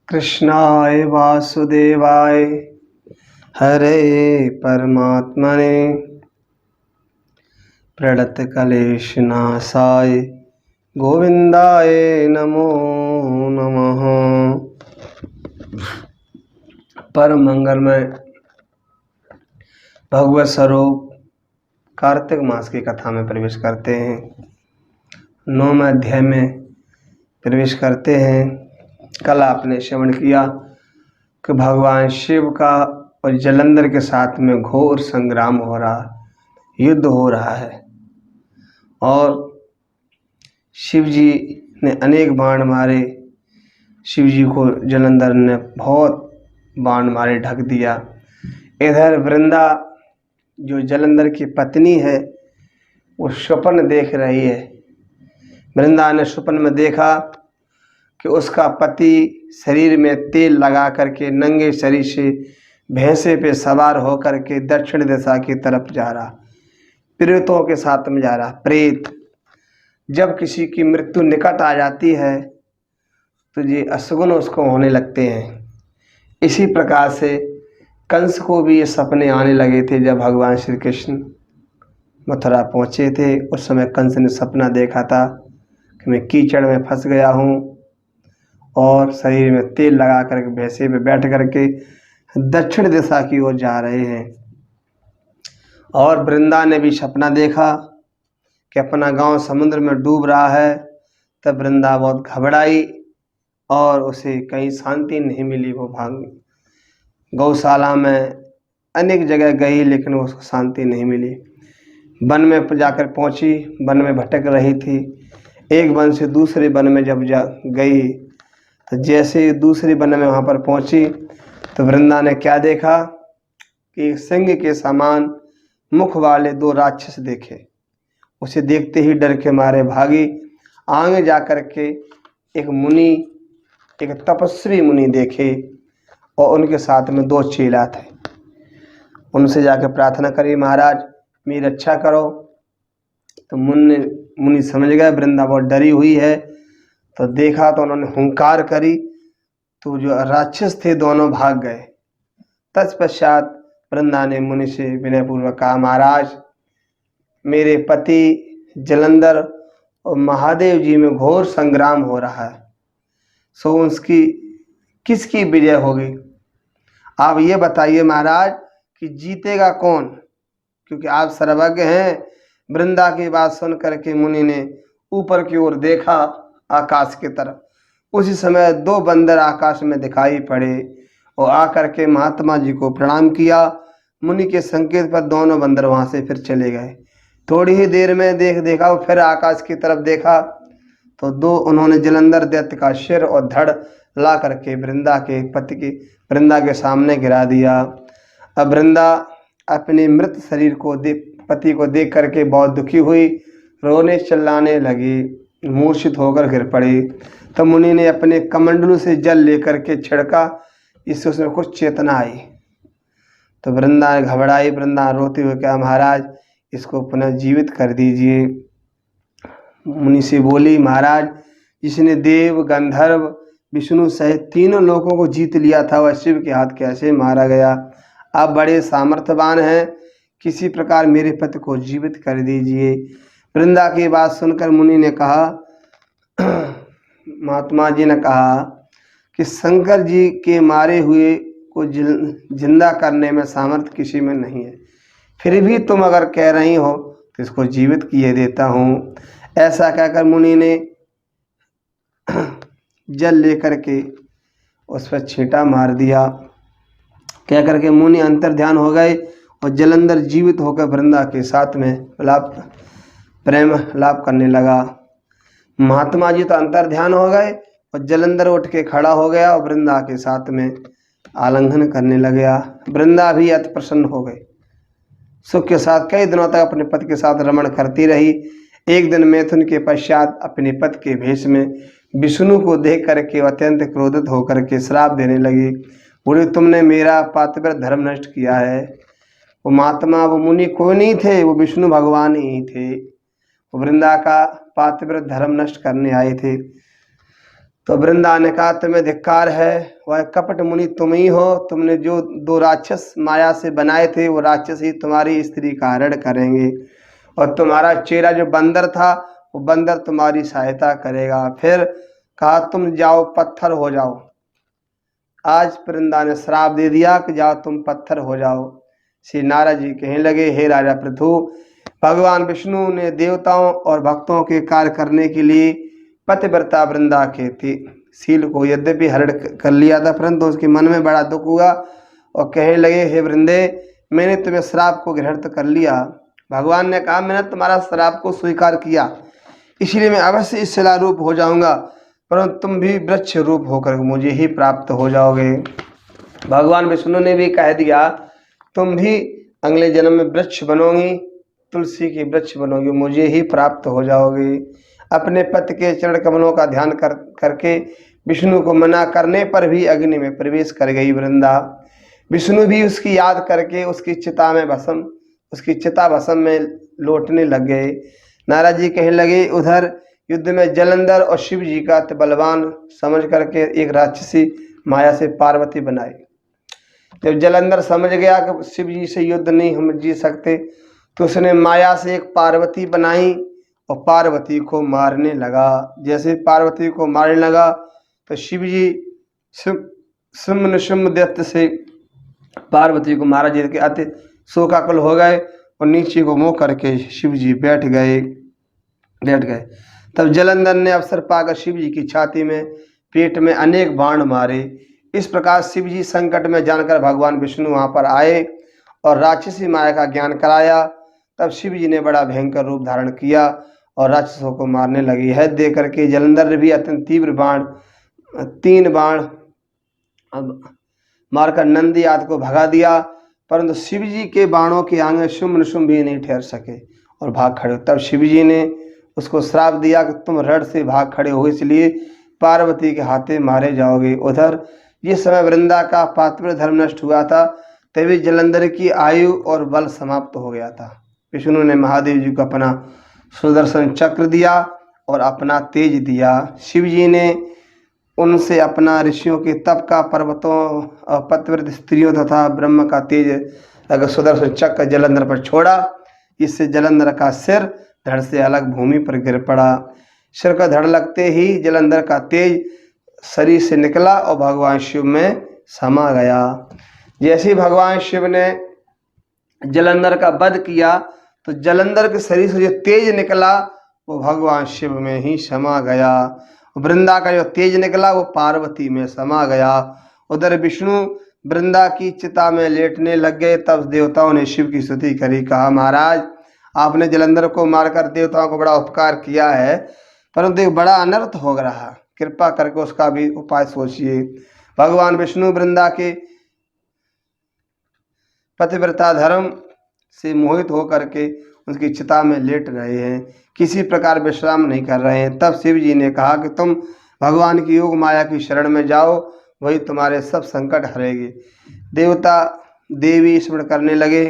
कृष्णाय वासुदेवाय हरे परमात्मने प्रणतक्लेशनाशाय गोविंदाय नमो नमः। परम मंगलमय भगवत स्वरूप कार्तिक मास की कथा में प्रवेश करते हैं। 9वें अध्याय में प्रवेश करते हैं। कल आपने श्रवण किया कि भगवान शिव का और जलंधर के साथ में घोर संग्राम हो रहा, युद्ध हो रहा है और शिव जी ने अनेक बाण मारे। शिव जी को जलंधर ने बहुत बाण मारे, ढक दिया। इधर वृंदा जो जलंधर की पत्नी है वो स्वप्न देख रही है। वृंदा ने स्वप्न में देखा कि उसका पति शरीर में तेल लगा करके नंगे शरीर से भैंसे पे सवार होकर के दक्षिण दिशा की तरफ जा रहा, प्रेतों के साथ में जा रहा। प्रेत जब किसी की मृत्यु निकट आ जाती है तो ये अशुगुन उसको होने लगते हैं। इसी प्रकार से कंस को भी ये सपने आने लगे थे। जब भगवान श्री कृष्ण मथुरा पहुँचे थे उस समय कंस ने सपना देखा था कि मैं कीचड़ में फंस गया हूँ और शरीर में तेल लगा करके भैंसे पे बैठ करके दक्षिण दिशा की ओर जा रहे हैं। और वृंदा ने भी सपना देखा कि अपना गांव समुद्र में डूब रहा है। तब वृंदा बहुत घबराई और उसे कहीं शांति नहीं मिली। वो भाग गौशाला में अनेक जगह गई लेकिन उसको शांति नहीं मिली। वन में जाकर पहुंची, वन में भटक रही थी। एक वन से दूसरे वन में जब गई तो जैसे दूसरे वन में वहाँ पर पहुंची तो वृंदा ने क्या देखा कि सिंह के समान मुख वाले 2 राक्षस देखे। उसे देखते ही डर के मारे भागी। आगे जाकर के एक मुनि, एक तपस्वी मुनि देखे और उनके साथ में 2 चेला थे। उनसे जाकर प्रार्थना करी, महाराज मेरी रक्षा करो। तो मुनि समझ गए वृंदा बहुत डरी हुई है, तो देखा तो उन्होंने हुंकार करी तो जो राक्षस थे दोनों भाग गए। तत्पश्चात वृंदा ने मुनि से विनयपूर्वक कहा, महाराज मेरे पति जलंधर और महादेव जी में घोर संग्राम हो रहा है, सो उसकी किसकी विजय होगी? आप ये बताइए महाराज कि जीतेगा कौन, क्योंकि आप सर्वज्ञ हैं। वृंदा की बात सुन करके मुनि ने ऊपर की ओर देखा, आकाश की तरफ। उसी समय 2 बंदर आकाश में दिखाई पड़े और आकर के महात्मा जी को प्रणाम किया। मुनि के संकेत पर दोनों बंदर वहां से फिर चले गए। थोड़ी ही देर में देखा वो फिर आकाश की तरफ देखा तो 2 उन्होंने जलंधर दैत्य का सिर और धड़ ला करके वृंदा के पति के वृंदा के सामने गिरा दिया। अब वृंदा अपने मृत शरीर को पति को देख करके बहुत दुखी हुई, रोने चिल्लाने लगी, मूर्छित होकर गिर पड़ी। तो मुनि ने अपने कमंडलू से जल लेकर के छिड़का, इससे उसमें कुछ चेतना आई। तो वृंदा घबराई, वृंदा रोते हुए कहा, महाराज इसको पुनः जीवित कर दीजिए। मुनि से बोली, महाराज जिसने देव गंधर्व विष्णु सहित 3 लोगों को जीत लिया था वह शिव के हाथ कैसे मारा गया? आप बड़े सामर्थ्यवान हैं, किसी प्रकार मेरे पति को जीवित कर दीजिए। वृंदा की बात सुनकर मुनि ने कहा, महात्मा जी ने कहा कि शंकर जी के मारे हुए को जिंदा करने में सामर्थ्य किसी में नहीं है, फिर भी तुम अगर कह रही हो तो इसको जीवित किए देता हूँ। ऐसा कहकर मुनि ने जल लेकर के उस पर छींटा मार दिया। कह करके मुनि अंतर ध्यान हो गए और जलंधर जीवित होकर वृंदा के साथ में प्रेम लाभ करने लगा। महात्मा जी तो अंतर ध्यान हो गए और जलंधर उठ के खड़ा हो गया और वृंदा के साथ में आलिंगन करने लग गया। वृंदा भी अति प्रसन्न हो गई, सुख के साथ कई दिनों तक अपने पति के साथ रमण करती रही। एक दिन मैथुन के पश्चात अपने पति के भेष में विष्णु को देख करके अत्यंत क्रोधित होकर के श्राप देने लगी, बोले तुमने मेरा पातिव्रत धर्म नष्ट किया है। वो महात्मा वो मुनि कोई नहीं थे, वो विष्णु भगवान ही थे। वो वृंदा का पातिव्रत धर्म नष्ट करने आए थे। तो वृंदा ने कहा तुम्हें धिक्कार है, वह कपट मुनि तुम ही हो। तुमने जो 2 राक्षस माया से बनाए थे वो राक्षस ही तुम्हारी स्त्री का हरण करेंगे, और तुम्हारा चेहरा जो बंदर था वो बंदर तुम्हारी सहायता करेगा। फिर कहा तुम जाओ पत्थर हो जाओ। आज वृंदा ने श्राप दे दिया कि जाओ तुम पत्थर हो जाओ। श्री नारद जी कहने लगे हे राजा पृथु, भगवान विष्णु ने देवताओं और भक्तों के कार्य करने के लिए पतिव्रता वृंदा के शील को यद्यपि हरण कर लिया था, परंतु उसके मन में बड़ा दुख हुआ और कहने लगे हे वृंदे, मैंने तुम्हें श्राप को ग्रहण तो कर लिया। भगवान ने कहा मैंने तुम्हारा श्राप को स्वीकार किया, इसलिए मैं अवश्य इस शिला रूप हो जाऊंगा, परंतु तुम भी वृक्ष रूप होकर मुझे ही प्राप्त हो जाओगे। भगवान विष्णु ने भी कह दिया तुम भी अगले जन्म में वृक्ष बनोगी, तुलसी की वृक्ष बनोगी, मुझे ही प्राप्त हो जाओगे। अपने पति के चरण कमलों का ध्यान करके विष्णु को मना करने पर भी अग्नि में प्रवेश कर गई वृंदा। विष्णु भी उसकी याद करके उसकी चिता भस्म में लौटने लग गए। नारद जी कहने लगे उधर युद्ध में जलंधर और शिव जी का बलवान समझ करके एक राक्षसी माया से पार्वती बनाई। जब जलंधर समझ गया कि शिव जी से युद्ध नहीं हम जीत सकते, तो उसने माया से एक पार्वती बनाई और पार्वती को मारने लगा। जैसे पार्वती को मारने लगा तो शिव जी शुम्भ दैत्य से पार्वती को मारा, जिसके अति शोकाकुल हो गए और नीचे को मुँह करके शिव जी बैठ गए। तब जलंधर ने अवसर पाकर शिव जी की छाती में पेट में अनेक बाण मारे। इस प्रकार शिव जी संकट में जानकर भगवान विष्णु वहाँ पर आए और राक्षसी माया का ज्ञान कराया। तब शिव जी ने बड़ा भयंकर रूप धारण किया और राक्षसों को मारने लगी है। देख करके जलंधर ने भी अत्यंत तीव्र बाण 3 बाण मारकर नंदी आदि को भगा दिया, परंतु शिव जी के बाणों के आगे शुम्भ भी नहीं ठहर सके और भाग खड़े। तब शिव जी ने उसको श्राप दिया कि तुम रण से भाग खड़े हो, इसलिए पार्वती के हाथे मारे जाओगे। उधर जिस समय वृंदा का पात्र धर्म नष्ट हुआ था, तभी जलंधर की आयु और बल समाप्त हो गया था। विष्णु ने महादेव जी को अपना सुदर्शन चक्र दिया और अपना तेज दिया। शिव जी ने उनसे अपना ऋषियों के तप का, पर्वतों और पतिव्रत स्त्रियों तथा ब्रह्म का तेज अगर सुदर्शन चक्र जलंधर पर छोड़ा, इससे जलंधर का सिर धड़ से अलग भूमि पर गिर पड़ा। सिर का धड़ लगते ही जलंधर का तेज शरीर से निकला और भगवान शिव में समा गया। जैसे ही भगवान शिव ने जलंधर का वध किया तो जलंधर के शरीर से जो तेज निकला वो भगवान शिव में ही समा गया। वृंदा का जो तेज निकला वो पार्वती में समा गया। उधर विष्णु वृंदा की चिता में लेटने लग गए। तब देवताओं ने शिव की स्तुति करी, कहा महाराज आपने जलंधर को मारकर देवताओं को बड़ा उपकार किया है, परंतु एक बड़ा अनर्थ हो रहा, कृपा करके उसका भी उपाय सोचिए। भगवान विष्णु वृंदा के पतिव्रता धर्म से मोहित होकर के उसकी चिता में लेट रहे हैं, किसी प्रकार विश्राम नहीं कर रहे हैं। तब शिव जी ने कहा कि तुम भगवान की योग माया की शरण में जाओ, वही तुम्हारे सब संकट हरेगी। देवता देवी स्मरण करने लगे,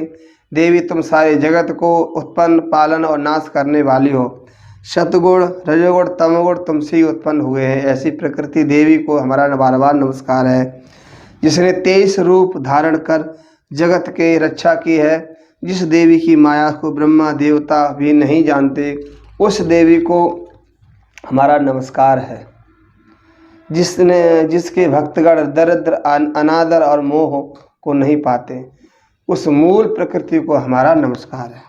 देवी तुम सारे जगत को उत्पन्न, पालन और नाश करने वाली हो। सतगुण, रजोगुण, तमोगुण तुमसे ही उत्पन्न हुए हैं। ऐसी प्रकृति देवी को हमारा बार बार नमस्कार है, जिसने 23 रूप धारण कर जगत के रक्षा की है। जिस देवी की माया को ब्रह्मा देवता भी नहीं जानते, उस देवी को हमारा नमस्कार है। जिसके भक्तगण दरिद्र, अनादर और मोह को नहीं पाते, उस मूल प्रकृति को हमारा नमस्कार है।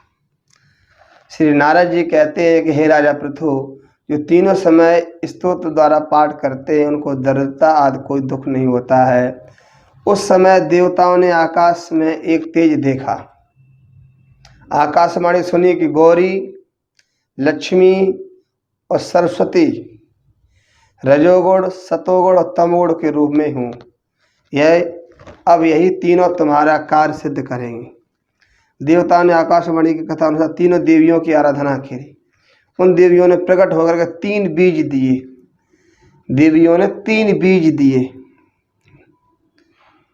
श्री नारद जी कहते हैं कि हे राजा पृथु, जो तीनों समय स्तोत्र द्वारा पाठ करते हैं उनको दरिद्रता आदि कोई दुख नहीं होता है। उस समय देवताओं ने आकाश में एक तेज देखा। आकाशवाणी सुनी कि गौरी, लक्ष्मी और सरस्वती रजोगुण, सतोगुण और तमोगुण के रूप में हूँ। अब यही तीनों तुम्हारा कार्य सिद्ध करेंगे। देवताओं ने आकाशवाणी की कथा अनुसार तीनों देवियों की आराधना की। उन देवियों ने प्रकट होकर के 3 बीज दिए। देवियों ने 3 बीज दिए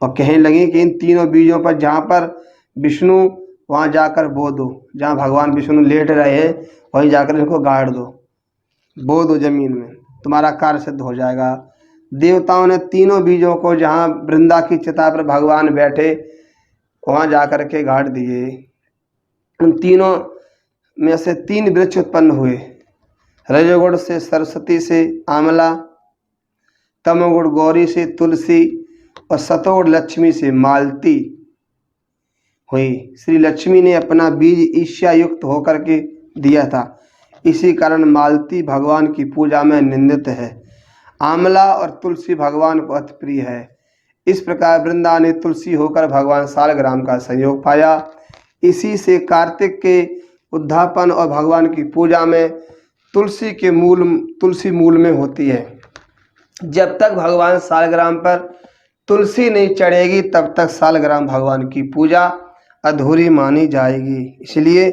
और कहने लगी कि इन तीनों बीजों पर जहाँ पर विष्णु, वहाँ जाकर बो दो। जहाँ भगवान विष्णु लेट रहे हैं वहीं जाकर इनको गाड़ दो, बो दो जमीन में, तुम्हारा कार्य सिद्ध हो जाएगा। देवताओं ने तीनों बीजों को जहाँ वृंदा की चिता पर भगवान बैठे वहाँ जाकर के गाड़ दिए। उन तीनों में से 3 वृक्ष उत्पन्न हुए। रजोगुण से सरस्वती से आंवला, तमोगुण गौरी से तुलसी और सतोगुण लक्ष्मी से मालती हुई। श्री लक्ष्मी ने अपना बीज ईर्ष्या युक्त होकर के दिया था, इसी कारण मालती भगवान की पूजा में निंदित है। आंवला और तुलसी भगवान को अति प्रिय है। इस प्रकार वृंदा ने तुलसी होकर भगवान सालग्राम का संयोग पाया। इसी से कार्तिक के उद्यापन और भगवान की पूजा में तुलसी मूल में होती है। जब तक भगवान सालग्राम पर तुलसी नहीं चढ़ेगी तब तक सालग्राम भगवान की पूजा अधूरी मानी जाएगी। इसलिए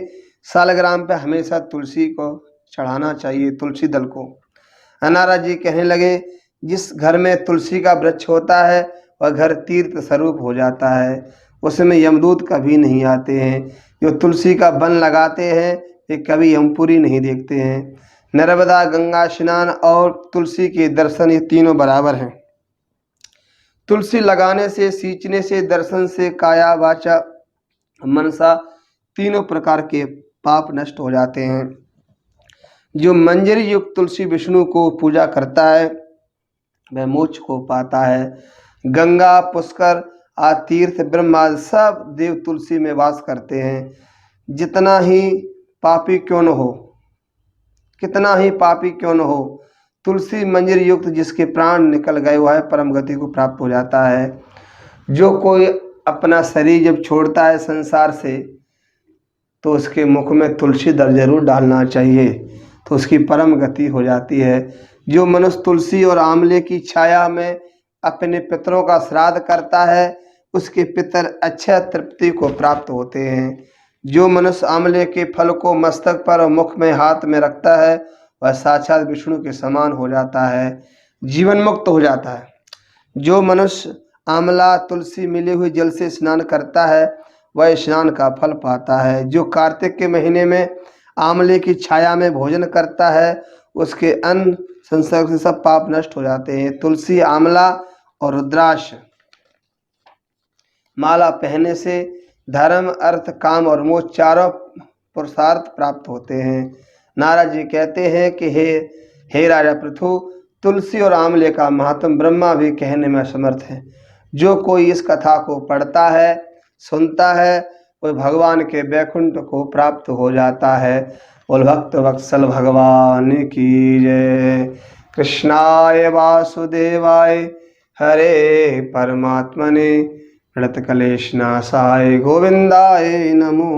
सालग्राम पर हमेशा तुलसी को चढ़ाना चाहिए, तुलसी दल को। अनारा जी कहने लगे, जिस घर में तुलसी का वृक्ष होता है वह घर तीर्थ स्वरूप हो जाता है, उसमें यमदूत कभी नहीं आते हैं। जो तुलसी का वन लगाते हैं वे कभी यमपुरी नहीं देखते हैं। नर्मदा, गंगा स्नान और तुलसी के दर्शन ये तीनों बराबर हैं। तुलसी लगाने से, सींचने से, दर्शन से काया वाचा मनसा तीनों प्रकार के पाप नष्ट हो जाते हैं। जो मंजरी युक्त तुलसी विष्णु को पूजा करता है वह मोक्ष को पाता है। गंगा, पुष्कर आदि तीर्थ, ब्रह्मा सब देव तुलसी में वास करते हैं। जितना ही पापी क्यों न हो, कितना ही पापी क्यों न हो, तुलसी मंजरी युक्त जिसके प्राण निकल गए वह परम गति को प्राप्त हो जाता है। जो कोई अपना शरीर जब छोड़ता है संसार से तो उसके मुख में तुलसी दल जरूर डालना चाहिए, तो उसकी परम गति हो जाती है। जो मनुष्य तुलसी और आंवले की छाया में अपने पितरों का श्राद्ध करता है उसके पितर अच्छे तृप्ति को प्राप्त होते हैं। जो मनुष्य आंवले के फल को मस्तक पर और मुख में हाथ में रखता है वह साक्षात विष्णु के समान हो जाता है, जीवन मुक्त हो जाता है। जो मनुष्य आंवला तुलसी मिले हुए जल से स्नान करता है वह स्नान का फल पाता है। जो कार्तिक के महीने में आंवले की छाया में भोजन करता है उसके अन्न संसर्ग से सब पाप नष्ट हो जाते हैं। तुलसी, आंवला और रुद्राक्ष माला पहनने से धर्म, अर्थ, काम और मोक्ष चारों पुरुषार्थ प्राप्त होते हैं। नारद जी कहते हैं कि हे राजा पृथु, तुलसी और आंवले का महात्म ब्रह्मा भी कहने में असमर्थ है। जो कोई इस कथा को पढ़ता है, सुनता है, वह भगवान के वैकुंठ को प्राप्त हो जाता है। बोल भक्त वत्सल भगवान की जय। कृष्णाय वासुदेवाय हरे परमात्मने प्रणत क्लेश नाशाय गोविंदाय नमो